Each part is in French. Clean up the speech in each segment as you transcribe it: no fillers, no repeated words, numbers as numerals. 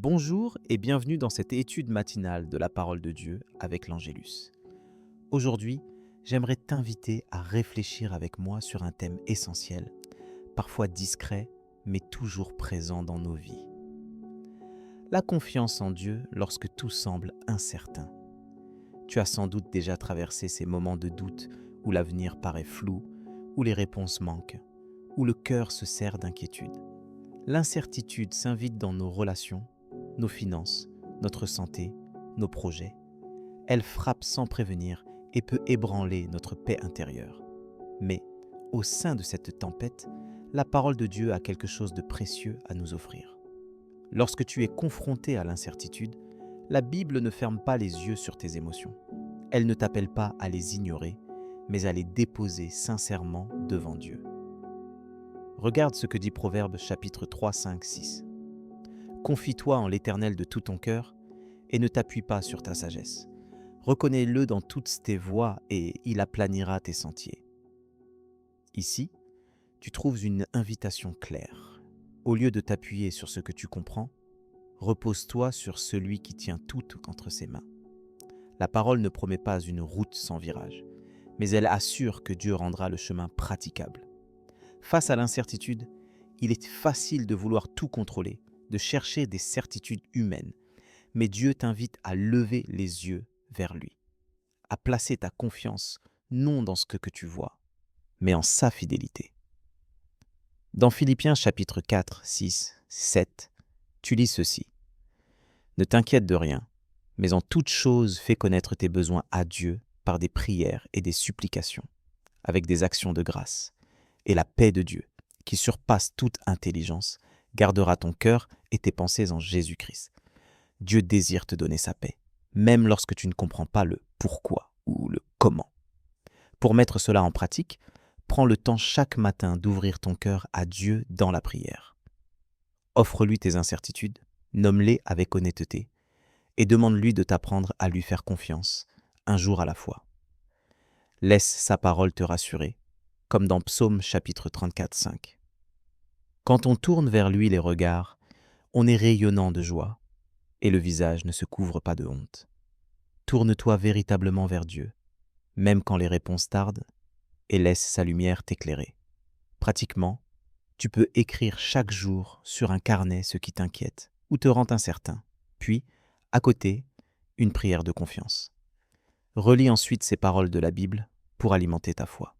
Bonjour et bienvenue dans cette étude matinale de la parole de Dieu avec l'Angélus. Aujourd'hui, j'aimerais t'inviter à réfléchir avec moi sur un thème essentiel, parfois discret, mais toujours présent dans nos vies. La confiance en Dieu lorsque tout semble incertain. Tu as sans doute déjà traversé ces moments de doute où l'avenir paraît flou, où les réponses manquent, où le cœur se serre d'inquiétude. L'incertitude s'invite dans nos relations, nos finances, notre santé, nos projets. Elle frappe sans prévenir et peut ébranler notre paix intérieure. Mais, au sein de cette tempête, la parole de Dieu a quelque chose de précieux à nous offrir. Lorsque tu es confronté à l'incertitude, la Bible ne ferme pas les yeux sur tes émotions. Elle ne t'appelle pas à les ignorer, mais à les déposer sincèrement devant Dieu. Regarde ce que dit Proverbes chapitre 3, 5, 6. Confie-toi en l'Éternel de tout ton cœur et ne t'appuie pas sur ta sagesse. Reconnais-le dans toutes tes voies et il aplanira tes sentiers. Ici, tu trouves une invitation claire. Au lieu de t'appuyer sur ce que tu comprends, repose-toi sur celui qui tient tout entre ses mains. La parole ne promet pas une route sans virage, mais elle assure que Dieu rendra le chemin praticable. Face à l'incertitude, il est facile de vouloir tout contrôler, de chercher des certitudes humaines, mais Dieu t'invite à lever les yeux vers lui, à placer ta confiance non dans ce que tu vois, mais en sa fidélité. Dans Philippiens chapitre 4, 6, 7, tu lis ceci. Ne t'inquiète de rien, mais en toute chose fais connaître tes besoins à Dieu par des prières et des supplications, avec des actions de grâce. Et la paix de Dieu, qui surpasse toute intelligence, gardera ton cœur et tes pensées en Jésus-Christ. Dieu désire te donner sa paix, même lorsque tu ne comprends pas le pourquoi ou le comment. Pour mettre cela en pratique, prends le temps chaque matin d'ouvrir ton cœur à Dieu dans la prière. Offre-lui tes incertitudes, nomme-les avec honnêteté et demande-lui de t'apprendre à lui faire confiance, un jour à la fois. Laisse sa parole te rassurer, comme dans Psaume chapitre 34, 5. Quand on tourne vers lui les regards, on est rayonnant de joie, et le visage ne se couvre pas de honte. Tourne-toi véritablement vers Dieu, même quand les réponses tardent, et laisse sa lumière t'éclairer. Pratiquement, tu peux écrire chaque jour sur un carnet ce qui t'inquiète ou te rend incertain, puis, à côté, une prière de confiance. Relis ensuite ces paroles de la Bible pour alimenter ta foi.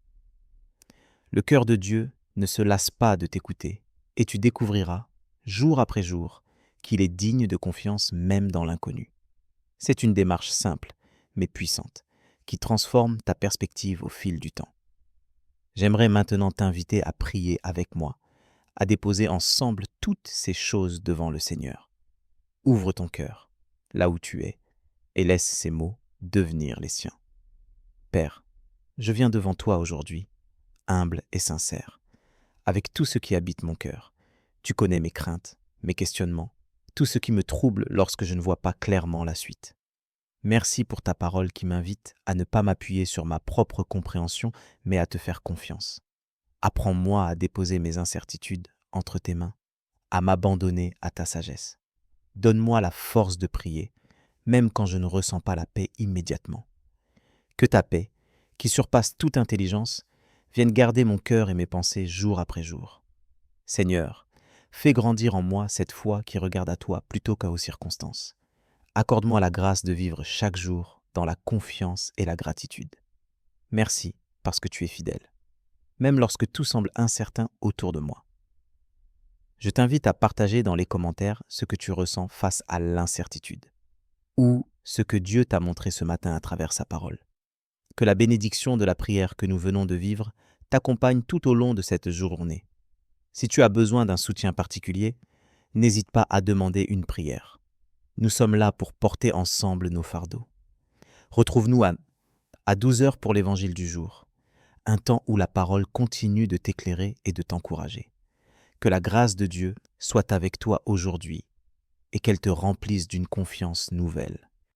Le cœur de Dieu ne se lasse pas de t'écouter, et tu découvriras, jour après jour, qu'il est digne de confiance même dans l'inconnu. C'est une démarche simple, mais puissante, qui transforme ta perspective au fil du temps. J'aimerais maintenant t'inviter à prier avec moi, à déposer ensemble toutes ces choses devant le Seigneur. Ouvre ton cœur, là où tu es, et laisse ces mots devenir les siens. Père, je viens devant toi aujourd'hui, humble et sincère, avec tout ce qui habite mon cœur. Tu connais mes craintes, mes questionnements, tout ce qui me trouble lorsque je ne vois pas clairement la suite. Merci pour ta parole qui m'invite à ne pas m'appuyer sur ma propre compréhension, mais à te faire confiance. Apprends-moi à déposer mes incertitudes entre tes mains, à m'abandonner à ta sagesse. Donne-moi la force de prier, même quand je ne ressens pas la paix immédiatement. Que ta paix, qui surpasse toute intelligence, vienne garder mon cœur et mes pensées jour après jour. Seigneur, fais grandir en moi cette foi qui regarde à toi plutôt qu'aux circonstances. Accorde-moi la grâce de vivre chaque jour dans la confiance et la gratitude. Merci parce que tu es fidèle, même lorsque tout semble incertain autour de moi. Je t'invite à partager dans les commentaires ce que tu ressens face à l'incertitude, ou ce que Dieu t'a montré ce matin à travers sa parole. Que la bénédiction de la prière que nous venons de vivre t'accompagne tout au long de cette journée. Si tu as besoin d'un soutien particulier, n'hésite pas à demander une prière. Nous sommes là pour porter ensemble nos fardeaux. Retrouve-nous à 12 heures pour l'évangile du jour, un temps où la parole continue de t'éclairer et de t'encourager. Que la grâce de Dieu soit avec toi aujourd'hui et qu'elle te remplisse d'une confiance nouvelle.